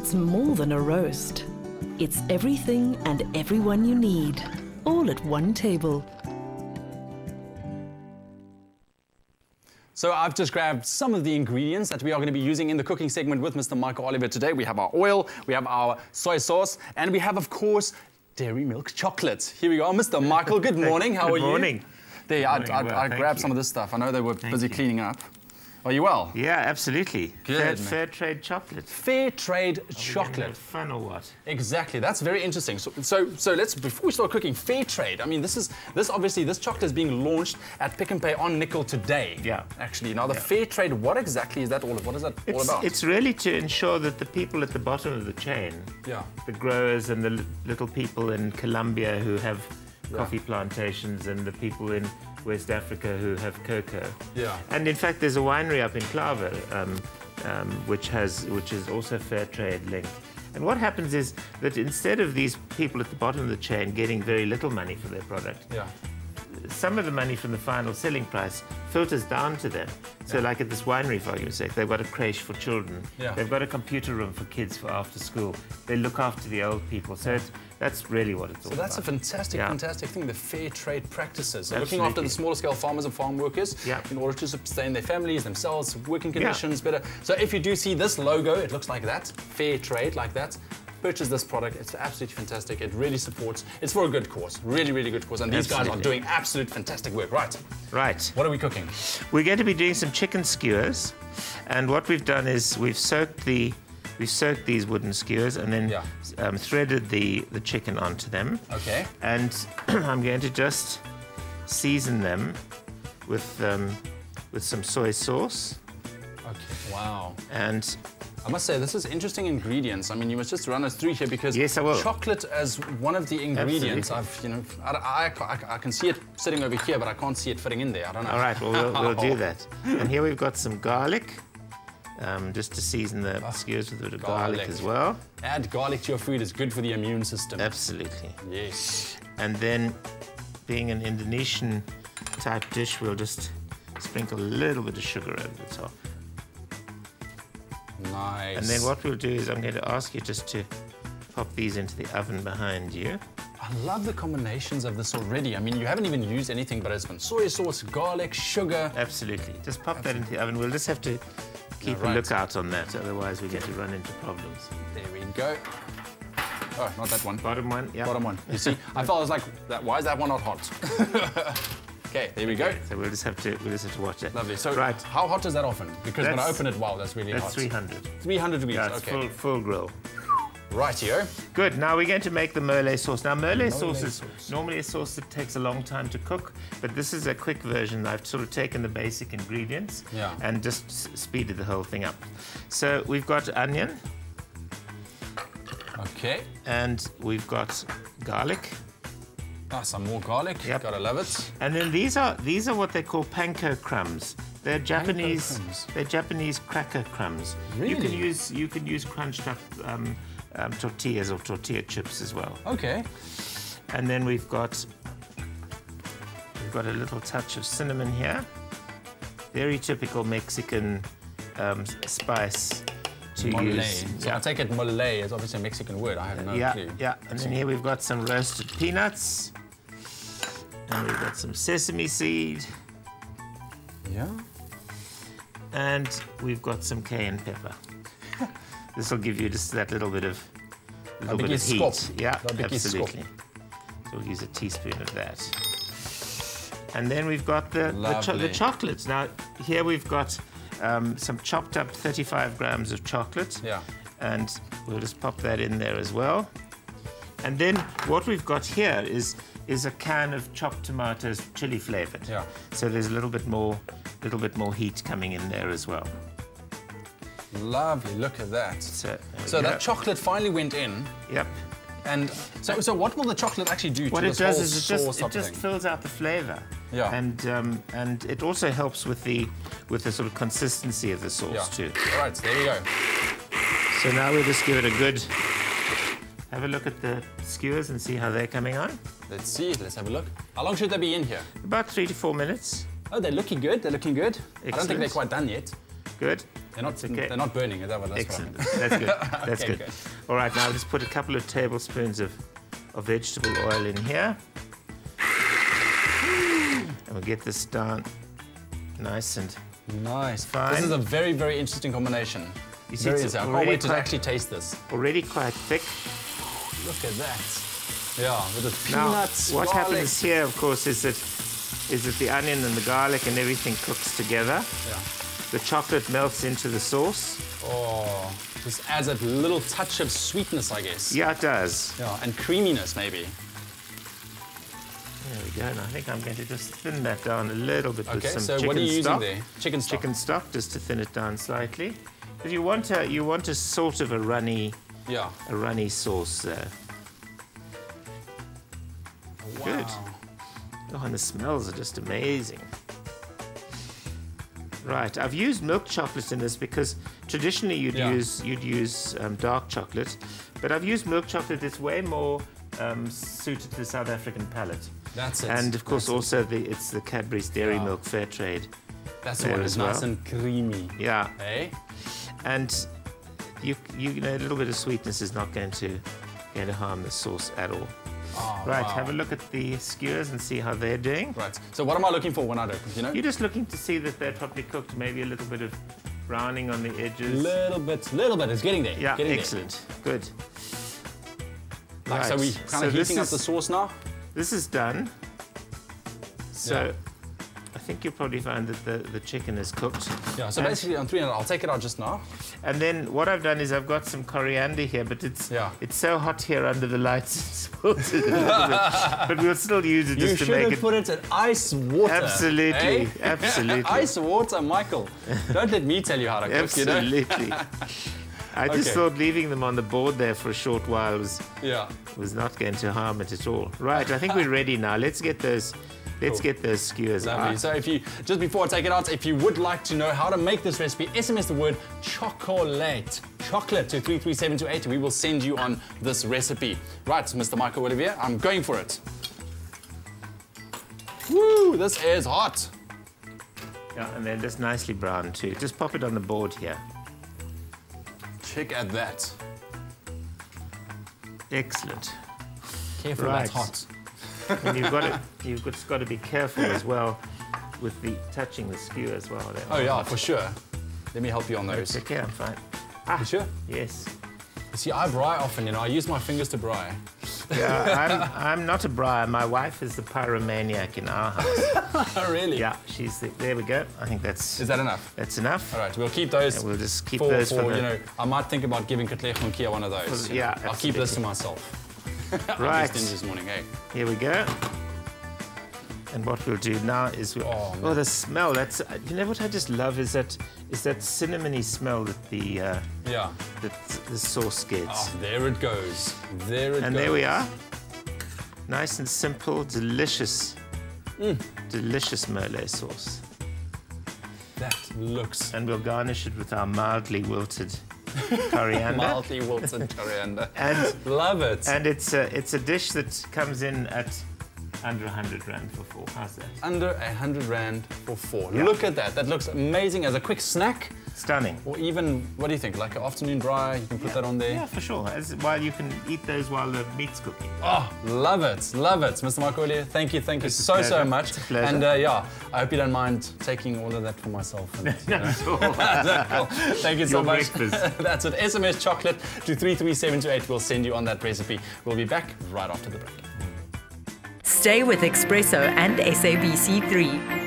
It's more than a roast. It's everything and everyone you need, all at one table. So I've just grabbed some of the ingredients that we are going to be using in the cooking segment with Mr. Michael Olivier today. We have our oil, we have our soy sauce, and we have, of course, dairy milk chocolate. Here we go. Mr. Michael, good morning. How are you? Good morning. There, I grabbed some of this stuff. I know they were busy cleaning up. Are you well? Yeah, absolutely. Good, fair trade chocolate. Fair trade chocolate. Fun or what? Exactly. That's very interesting. So let's, before we start cooking, fair trade. I mean, this chocolate is being launched at Pick n Pay on Nickel today. Yeah. Actually, now the fair trade. What exactly is that all? What is that all about? It's really to ensure that the people at the bottom of the chain, the growers and the little people in Colombia who have coffee plantations, and the people in West Africa who have cocoa. Yeah. And in fact, there's a winery up in Claver, which is also fair trade linked. And what happens is that instead of these people at the bottom of the chain getting very little money for their product, some of the money from the final selling price filters down to them. So like at this winery, for argument's sake, they've got a creche for children. They've got a computer room for kids for after school. They look after the old people. So that's really what it's all about. So that's a fantastic thing, the fair trade practices. So looking after the smaller scale farmers and farm workers in order to sustain their families, themselves, working conditions better. So if you do see this logo, it looks like that, fair trade, like that. Purchase this product. It's absolutely fantastic. It really supports. It's for a good cause. Really, really good cause. And these guys are doing absolute fantastic work. Right. What are we cooking? We're going to be doing some chicken skewers. And what we've done is we've soaked these wooden skewers and then threaded the chicken onto them. Okay. And I'm going to just season them with some soy sauce. Okay. Wow. And I must say, this is interesting ingredients. I mean, you must just run us through here because chocolate as one of the ingredients, I can see it sitting over here, but I can't see it fitting in there. I don't know. All right, well, we'll do that. And here we've got some garlic, just to season the skewers with a bit of garlic as well. Add garlic to your food is good for the immune system. Absolutely. Yes. And then, being an Indonesian type dish, we'll just sprinkle a little bit of sugar over the top. Nice. And then what we'll do is I'm going to ask you just to pop these into the oven behind you. I love the combinations of this already. I mean, you haven't even used anything, but it's been soy sauce, garlic, sugar. Absolutely. Just pop that into the oven. We'll just have to keep a lookout on that, otherwise we're going to run into problems. There we go. Oh, not that one. Bottom one, yeah. Bottom one. You see, I felt I was like, why is that one not hot? Okay, there we go. So we'll just have to watch it. Lovely. So how hot is that oven? Because when I open it, wow, that's really hot. That's 300. 300 degrees, yeah, it's full grill. Rightio. Good, now we're going to make the Molé sauce. Now Molé sauce is normally a sauce that takes a long time to cook, but this is a quick version. I've sort of taken the basic ingredients and just speeded the whole thing up. So we've got onion. Okay. And we've got garlic. Ah, some more garlic. Yep. Gotta love it. And then these are what they call panko crumbs. They're Japanese. They're Japanese cracker crumbs. Really? You can use crunched up tortillas or tortilla chips as well. Okay. And then we've got a little touch of cinnamon here. Very typical Mexican spice to use. So I take it molé is obviously a Mexican word. I have no clue. Yeah. And then here we've got some roasted peanuts. And we've got some sesame seed. Yeah. And we've got some cayenne pepper. This will give you just that little bit of heat. Yeah, absolutely. So we'll use a teaspoon of that. And then we've got the chocolates. Now, here we've got some chopped up 35 grams of chocolate. Yeah. And we'll just pop that in there as well. And then what we've got here is a can of chopped tomatoes, chili flavored. Yeah. So there's a little bit more heat coming in there as well. Lovely, look at that. So that chocolate finally went in. Yep. And so what will the chocolate actually do what to this whole sauce? It just fills out the flavor. Yeah. And it also helps with the sort of consistency of the sauce too. All right, there we go. So now we'll just give it a good. Have a look at the skewers and see how they're coming on. Let's see. Let's have a look. How long should they be in here? About 3 to 4 minutes. Oh, they're looking good. They're looking good. Excellent. I don't think they're quite done yet. Good. They're not burning, is that what that's Excellent. That's good. That's good. All right, now just put a couple of tablespoons of vegetable oil in here. And we'll get this down nice and fine. This is a very, very interesting combination. You see, I can't wait to actually taste this. Already quite thick. Look at that. Yeah, with the peanuts, what garlic. happens here, of course, is that the onion and the garlic and everything cooks together. Yeah. The chocolate melts into the sauce. Oh, this adds a little touch of sweetness, I guess. Yeah, it does. Yeah, and creaminess, maybe. There we go. And I think I'm going to just thin that down a little bit with some chicken stock. Okay, so what are you using there? Chicken stock? Chicken stock, just to thin it down slightly. Because you want a sort of a runny sauce there. Wow. Good. Oh, and the smells are just amazing. Right, I've used milk chocolate in this because traditionally you'd use dark chocolate, but I've used milk chocolate that's way more suited to the South African palate. That's it. And of course it's the Cadbury's Dairy Milk Fair Trade. That's the one that's nice and creamy. Yeah. Hey? And you know, a little bit of sweetness is not going to harm the sauce at all. Oh, right, wow. have a look at the skewers and see how they're doing. Right. So what am I looking for when I open? You know? You're just looking to see that they're properly cooked, maybe a little bit of browning on the edges. Little bit. It's getting there. Yeah, excellent. Good. Right, so we kind of heating up the sauce now? This is done. So I think you'll probably find that the chicken is cooked. Yeah, so basically on 300, I'll take it out just now. And then what I've done is I've got some coriander here, but it's so hot here under the lights, it's wilted a little bit. But we'll still use it just to make it... You should have put it in ice water. Absolutely, eh? absolutely. Ice water, Michael. Don't let me tell you how to cook, absolutely. You know? I just thought leaving them on the board there for a short while was not going to harm it at all. Right, I think we're ready now. Let's get those... Let's get those skewers Lovely. out. So just before I take it out, if you would like to know how to make this recipe, SMS the word chocolate to 33728. We will send you on this recipe. Right, Mr. Michael Olivier, I'm going for it. Woo, this is hot. Yeah, and they're just nicely browned too. Just pop it on the board here. Check at that. Excellent. Careful, that's hot. And you've just got to be careful as well with touching the skewer as well. Oh yeah, for sure. Let me help you on those. It's okay, I'm fine. You sure? Yes. You see, I braai often, you know. I use my fingers to braai. Yeah, I'm not a braaier. My wife is the pyromaniac in our house. Oh, really? Yeah, there we go. I think that's... Is that enough? That's enough. All right, we'll keep those. Yeah, we'll just keep those for you know, I might think about giving Katlego and Kia one of those. Yeah, I'll keep this to myself. Right. This morning, hey. Here we go. And what we'll do now is oh, the smell. That's you know what I just love is that cinnamony smell that the sauce gets. Oh, there it goes. There it goes. And there we are. Nice and simple, delicious, delicious Molé sauce. That looks. And we'll garnish it with our mildly wilted coriander. Mildly wilted coriander. And love it. And it's a dish that comes in at under 100 Rand for 4. How's that? Under 100 Rand for 4. Yeah. Look at that. That looks amazing as a quick snack. Stunning. Or even, what do you think, like an afternoon braai? You can put that on there. Yeah, for sure. While you can eat those while the meat's cooking. Oh, love it. Love it. Mr. Michael Olivier, thank you so much. It's a pleasure. And I hope you don't mind taking all of that for myself. And, cool. Thank you so much. That's it. SMS chocolate to 33728. We'll send you on that recipe. We'll be back right after the break. Stay with eXpresso and SABC3.